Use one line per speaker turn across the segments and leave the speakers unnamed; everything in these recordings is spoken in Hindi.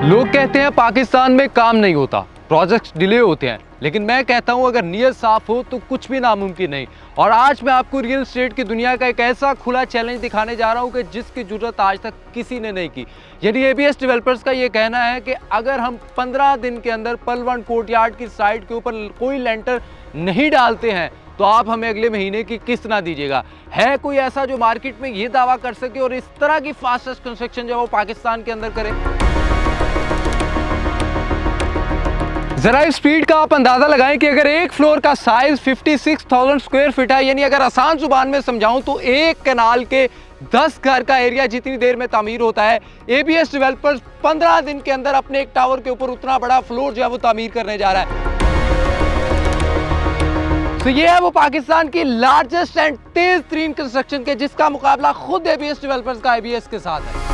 लोग कहते हैं पाकिस्तान में काम नहीं होता, प्रोजेक्ट्स डिले होते हैं, लेकिन मैं कहता हूं अगर नीयत साफ हो तो कुछ भी नामुमकिन नहीं। और आज मैं आपको रियल एस्टेट की दुनिया का एक ऐसा खुला चैलेंज दिखाने जा रहा हूं कि जिसकी जरूरत आज तक किसी ने नहीं की। यानी एबीएस डेवलपर्स का ये कहना है कि अगर हम 15 दिन के अंदर पल1 कोर्टयार्ड की साइट के ऊपर कोई लेंटर नहीं डालते हैं तो आप हमें अगले महीने की किस्त ना दीजिएगा। है कोई ऐसा जो मार्केट में ये दावा कर सके और इस तरह की फास्टेस्ट कंस्ट्रक्शन जो वो पाकिस्तान के अंदर करे? जरा इस स्पीड का आप अंदाजा लगाएं कि अगर एक फ्लोर का साइज 56,000 स्क्वायर फीट है, यानी अगर आसान जुबान में समझाऊं तो एक कनाल के 10 घर का एरिया जितनी देर में तामीर होता है, एबीएस डेवलपर्स 15 दिन के अंदर अपने एक टावर के ऊपर उतना बड़ा फ्लोर जो है वो तामीर करने जा रहा है। तो ये है वो पाकिस्तान की लार्जेस्ट एंड तेज तरीन कंस्ट्रक्शन के जिसका मुकाबला खुद एबीएस डेवलपर्स का एबीएस के साथ है।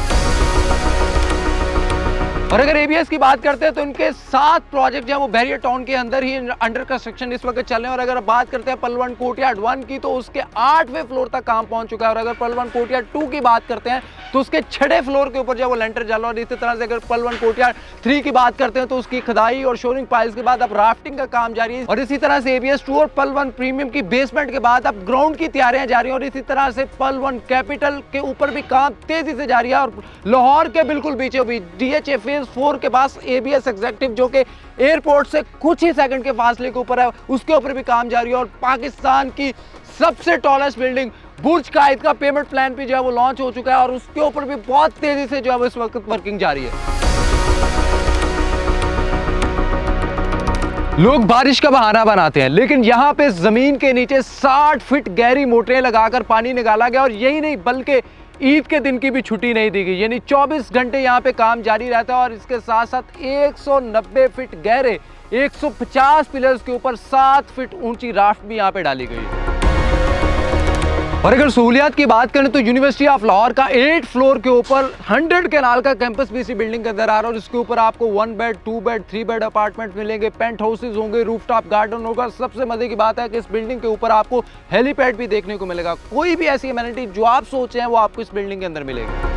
और अगर एबीएस की बात करते हैं तो इनके 7 प्रोजेक्ट जो है वो बैरियर टाउन के अंदर ही अंडर कंस्ट्रक्शन इस वक्त चल रहे हैं। और अगर बात करते हैं पल1 कोर्टयार्ड 1 की तो उसके 8वें फ्लोर तक काम पहुंच चुका है। और अगर पल1 कोर्टयार्ड 2 की बात करते हैं तो उसके 6वें फ्लोर के ऊपर जो है वो लेंटर चल रहा है। और इसी तरह से अगर पल1 कोर्टयार्ड 3 की बात करते हैं तो उसकी खुदाई और शोरिंग पाइल्स के बाद अब राफ्टिंग का काम जारी है। और इसी तरह से एबीएस 2 और पल1 प्रीमियम की बेसमेंट के बाद अब ग्राउंड की तैयारियां जारी हैं। और इसी तरह से पल1 कैपिटल के ऊपर भी काम तेजी से जारी है। और लाहौर के बिल्कुल बीचों बीच डीएचए फेज 4 के पास एबीएस एग्जीक्यूटिव जो कि एयरपोर्ट से कुछ ही सेकंड के फासले के ऊपर है, उसके ऊपर भी काम जारी है। और पाकिस्तान की सबसे टॉलेस्ट बिल्डिंग बुर्ज कायद का पेमेंट प्लान भी जो है वो लॉन्च हो चुका है और उसके ऊपर भी बहुत तेजी से जो है वो इस वक्त वर्किंग जारी है। लोग बारिश का बहाना बनाते हैं, लेकिन यहाँ पे जमीन के नीचे 60 फीट गहरी मोटरें लगाकर पानी निकाला गया। और यही नहीं बल्कि ईद के दिन की भी छुट्टी नहीं दी गई, यानी 24 घंटे यहाँ पे काम जारी रहता है। और इसके साथ साथ 190 फीट गहरे 150 पिलर्स के ऊपर 7 फीट ऊंची राफ्ट भी यहाँ पे डाली गई है। और अगर सहूलियात की बात करें तो यूनिवर्सिटी ऑफ लाहौर का 8 फ्लोर के ऊपर 100 कैनाल का कैंपस भी इसी बिल्डिंग के अंदर आ रहा है। और इसके ऊपर आपको 1 बेड 2 बेड 3 बेड अपार्टमेंट मिलेंगे, पेंट हाउसेज होंगे, रूफटॉप गार्डन होगा। सबसे मजे की बात है कि इस बिल्डिंग के ऊपर आपको हेलीपैड भी देखने को मिलेगा। कोई भी ऐसी एमेनिटी जो आप सोचे हैं वो आपको इस बिल्डिंग के अंदर मिलेगी।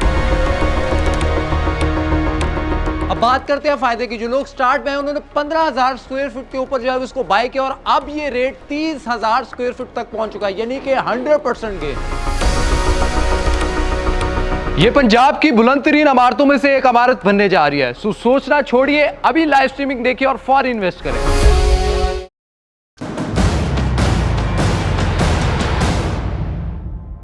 अब बात करते हैं फायदे की। जो लोग स्टार्ट में हैं उन्होंने 15,000 स्क्वायर फीट के ऊपर जो है उसको बाय किया और अब ये रेट 30,000 स्क्वायर फीट तक पहुंच चुका है, यानी कि 100% गेन। ये पंजाब की बुलंद तरीन इमारतों में से एक इमारत बनने जा रही है। सोचना छोड़िए, अभी लाइव स्ट्रीमिंग देखिए और फौरन इन्वेस्ट करें।